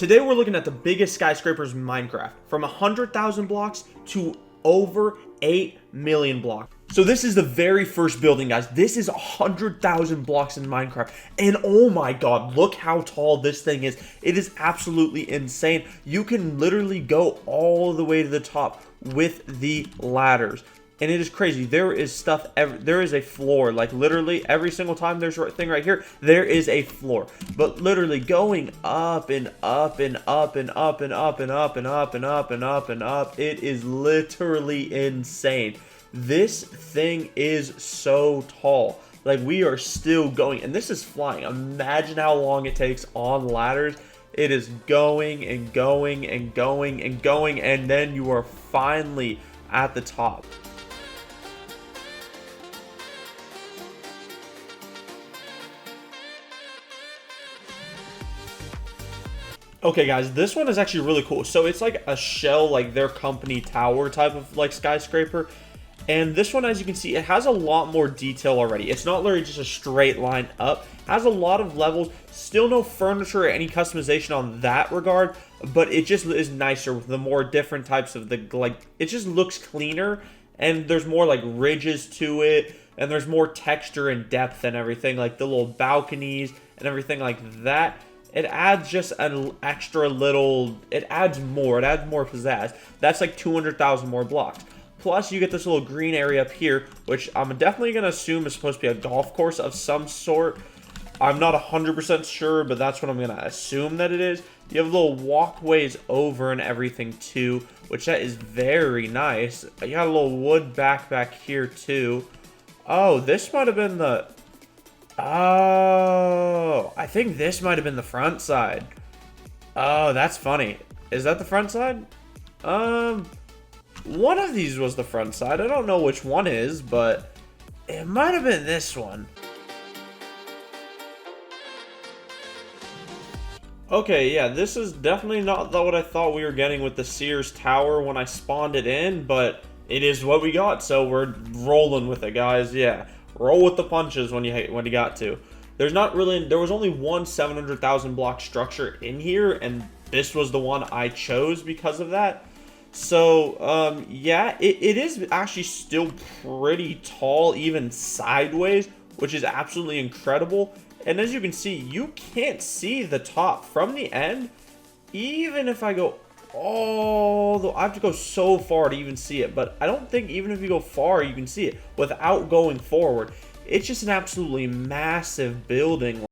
Today we're looking at the biggest skyscrapers in Minecraft, from 100,000 blocks to over 8 million blocks. So this is the very first building, guys. This is 100,000 blocks in Minecraft, and oh my god, look how tall this thing is. It is absolutely insane. You can literally go all the way to the top with the ladders. And it is crazy. There is stuff, there is a floor. Like literally every single time there's a thing right here, there is a floor. But literally going up and up and up and up and up and up and up and up and up and up. It is literally insane. This thing is so tall. Like we are still going, and this is flying. Imagine how long it takes on ladders. It is going and going and going and going, and then you are finally at the top. Okay guys, this one is actually really cool. So it's like a shell, like their company tower type of like skyscraper. And this one, as you can see, it has a lot more detail already. It's not literally just a straight line up. It has a lot of levels. Still no furniture or any customization on that regard, but it just is nicer with the more different types of the, like, it just looks cleaner, and there's more like ridges to it, and there's more texture and depth and everything, like the little balconies and everything like that. It adds just an extra little, it adds more pizzazz. That's like 200,000 more blocks. Plus, you get this little green area up here, which I'm definitely going to assume is supposed to be a golf course of some sort. I'm not 100% sure, but that's what I'm going to assume that it is. You have little walkways over and everything too, which that is very nice. You got a little wood back here too. Oh, this might have been the... Oh, I think this might have been the front side. Oh, that's funny. Is that the front side? One of these was the front side. I don't know which one is, but it might have been this one. Okay, yeah, this is definitely not what I thought we were getting with the Sears Tower when I spawned it in, but it is what we got, so we're rolling with it, guys. Yeah. Roll with the punches when you got to. There was only one 700,000 block structure in here, and this was the one I chose because of that. So, yeah, it is actually still pretty tall, even sideways, which is absolutely incredible. And as you can see, you can't see the top from the end. Even if I go I have to go so far to even see it, but I don't think even if you go far you can see it without going forward. It's just an absolutely massive building.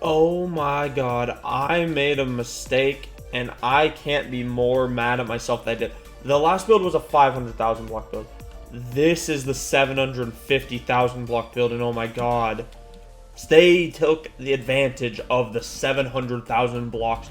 Oh my god, I made a mistake, and I can't be more mad at myself that I did. The last build was a 500,000 block build. This is the 750,000 block build, and oh my god. They took the advantage of the 700,000 blocks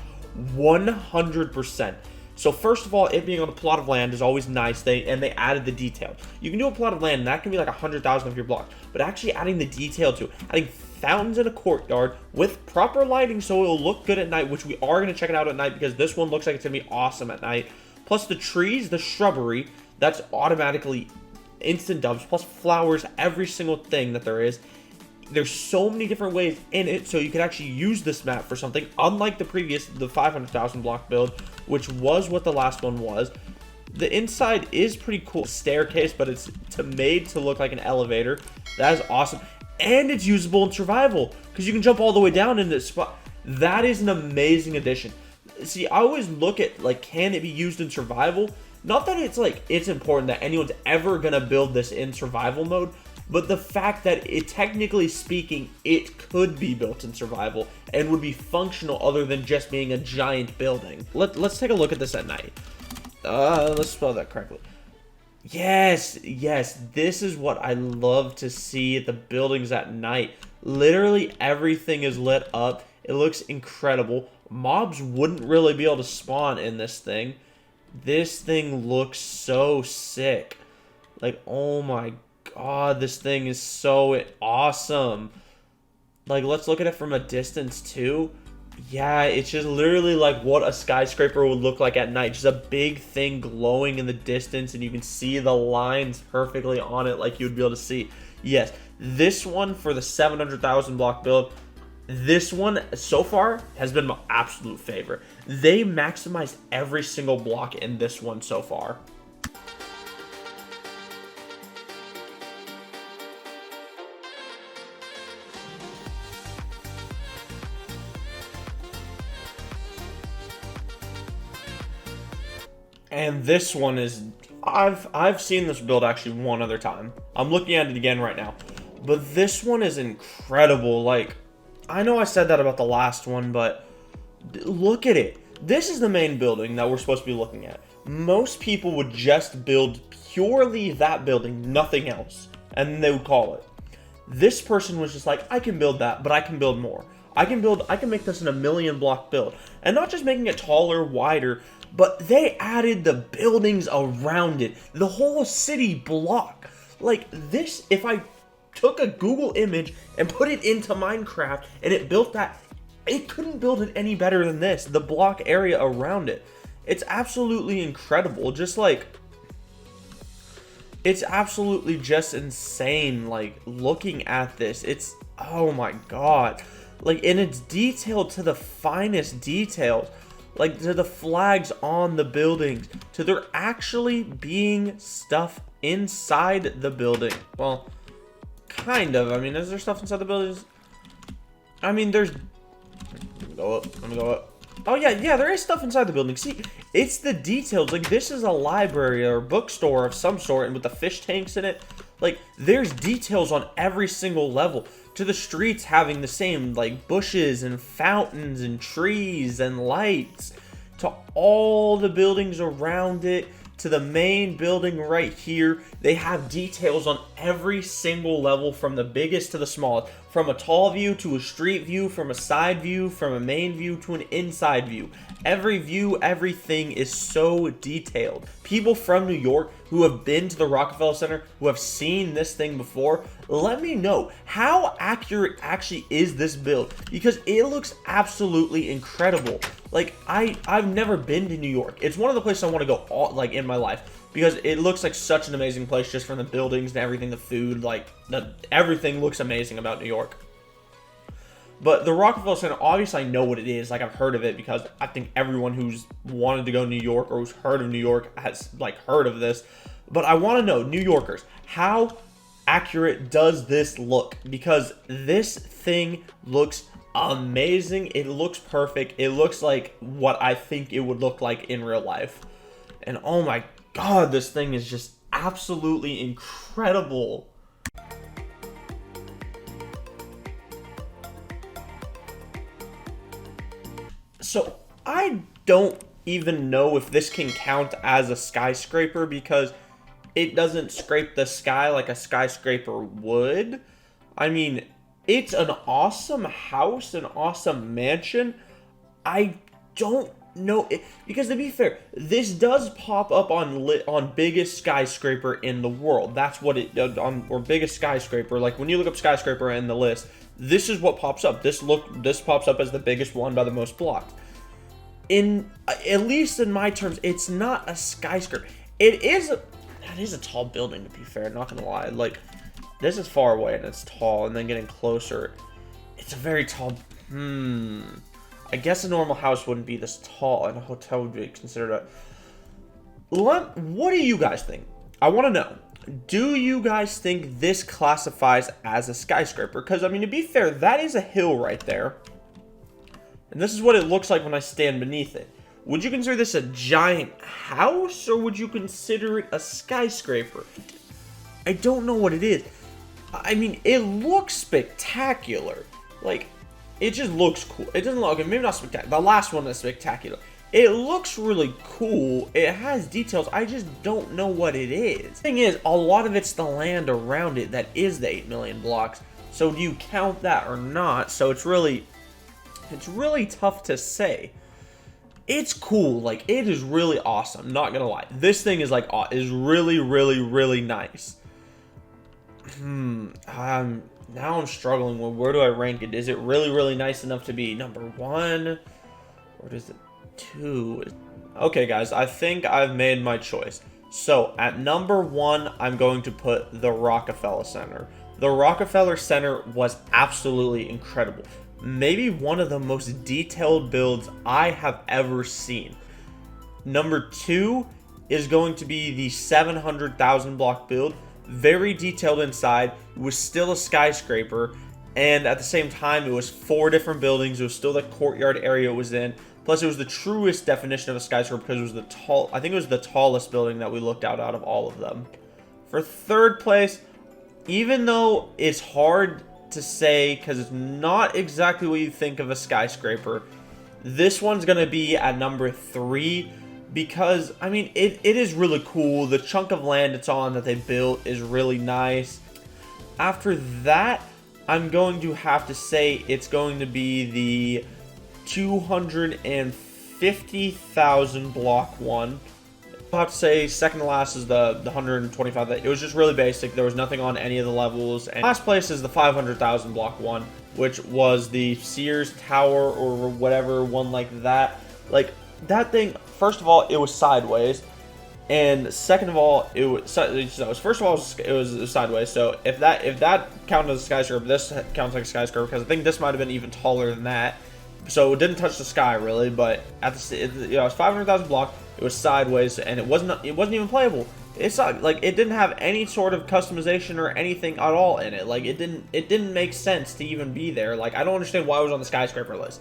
100%. So first of all, it being on a plot of land is always nice, and they added the detail. You can do a plot of land, and that can be like 100,000 of your blocks, but actually adding the detail to it, adding fountains in a courtyard with proper lighting so it'll look good at night, which we are going to check it out at night because this one looks like it's going to be awesome at night. Plus the trees, the shrubbery, that's automatically instant dubs, plus flowers, every single thing that there is. There's so many different ways in it, so you can actually use this map for something, unlike the 500,000 block build, which was what the last one was. The inside is pretty cool. Staircase, but it's made to look like an elevator. That is awesome. And it's usable in survival, because you can jump all the way down in this spot. That is an amazing addition. See, I always look at, like, can it be used in survival? Not that it's, like, it's important that anyone's ever going to build this in survival mode, but the fact that it, technically speaking, it could be built in survival and would be functional other than just being a giant building. Let's take a look at this at night. Let's spell that correctly. Yes, this is what I love to see at the buildings at night. Literally everything is lit up. It looks incredible. Mobs wouldn't really be able to spawn in this thing. This thing looks so sick. Like, oh my god, this thing is so awesome. Like, let's look at it from a distance too. Yeah, it's just literally like what a skyscraper would look like at night. Just a big thing glowing in the distance, and you can see the lines perfectly on it like you would be able to see. Yes, this one for the 700,000 block build, this one so far has been my absolute favorite. They maximized every single block in this one so far. And this one is, I've seen this build actually one other time. I'm looking at it again right now. But this one is incredible. Like, I know I said that about the last one, but look at it. This is the main building that we're supposed to be looking at. Most people would just build purely that building, nothing else, and they would call it. This person was just like, I can build that, but I can build more. I can make this in a 1,000,000 block build. And not just making it taller, wider, but they added the buildings around it. The whole city block. Like this, if I took a Google image and put it into Minecraft and it built that, it couldn't build it any better than this. The block area around it. It's absolutely incredible. Just like, it's absolutely just insane. Like looking at this, it's, oh my God. Like, and it's detailed to the finest details. Like, to the flags on the buildings, to there actually being stuff inside the building. Well, kind of. I mean, is there stuff inside the buildings? I mean, there's... Let me go up. Let me go up. Oh, yeah, there is stuff inside the building. See, it's the details. Like, this is a library or bookstore of some sort, and with the fish tanks in it. Like, there's details on every single level. To the streets having the same, like, bushes and fountains and trees and lights. To all the buildings around it. To the main building right here. They have details on every single level, from the biggest to the smallest. From a tall view to a street view. From a side view. From a main view to an inside view. Every view, everything is so detailed. People from New York who have been to the Rockefeller Center, who have seen this thing before, let me know, how accurate actually is this build? Because it looks absolutely incredible. Like, I've never been to New York. It's one of the places I want to go all, like, in my life, because it looks like such an amazing place, just from the buildings and everything, the food, like, everything looks amazing about New York. But the Rockefeller Center, obviously I know what it is. Like, I've heard of it because I think everyone who's wanted to go to New York or who's heard of New York has, like, heard of this. But I want to know, New Yorkers, how accurate does this look? Because this thing looks amazing. It looks perfect. It looks like what I think it would look like in real life. And oh my God, this thing is just absolutely incredible. So, I don't even know if this can count as a skyscraper because it doesn't scrape the sky like a skyscraper would. I mean, it's an awesome house, an awesome mansion. I don't know, because to be fair, this does pop up on biggest skyscraper in the world. That's what it does, or biggest skyscraper. Like, when you look up skyscraper in the list, this is what pops up. This pops up as the biggest one by the most blocks. At least in my terms, it's not a skyscraper. That is a tall building, to be fair, not gonna lie. Like, this is far away and it's tall, and then getting closer, it's a very tall. I guess a normal house wouldn't be this tall, and a hotel would be considered a. What do you guys think? I want to know. Do you guys think this classifies as a skyscraper? Because, I mean, to be fair, that is a hill right there. And this is what it looks like when I stand beneath it. Would you consider this a giant house, or would you consider it a skyscraper? I don't know what it is. I mean, it looks spectacular. Like, it just looks cool. It doesn't look, maybe not spectacular. The last one is spectacular. It looks really cool. It has details. I just don't know what it is. The thing is, a lot of it's the land around it that is the 8 million blocks. So do you count that or not? So it's really tough to say. It's cool. Like, it is really awesome. Not gonna lie. This thing is like, is really, really, really nice. now I'm struggling with where do I rank it. Is it really, really nice enough to be number 1? Or is it 2? Okay, guys, I think I've made my choice. So, at number 1, I'm going to put the Rockefeller Center. The Rockefeller Center was absolutely incredible. Maybe one of the most detailed builds I have ever seen. Number 2 is going to be the 700,000 block build. Very detailed inside. It was still a skyscraper, and at the same time, it was 4 different buildings. It was still the courtyard area it was in. Plus, it was the truest definition of a skyscraper because it was I think it was the tallest building that we looked at out of all of them. For third place, even though it's hard to say because it's not exactly what you think of a skyscraper, this one's going to be at number 3 because, I mean, it is really cool. The chunk of land it's on that they built is really nice. After that, I'm going to have to say it's going to be the 250,000 block one. I'll have to say second to last is the 125. It was just really basic. There was nothing on any of the levels. And last place is the 500,000 block one, which was the Sears Tower or whatever one like that. Like that thing, first of all, it was sideways. And second of all, it was sideways. So if that counted as a skyscraper, this counts like a skyscraper because I think this might have been even taller than that. So it didn't touch the sky really, but at the it was 500,000 block. It was sideways, and it wasn't even playable. It's not like it didn't have any sort of customization or anything at all in it. Like it didn't make sense to even be there. Like I don't understand why it was on the skyscraper list.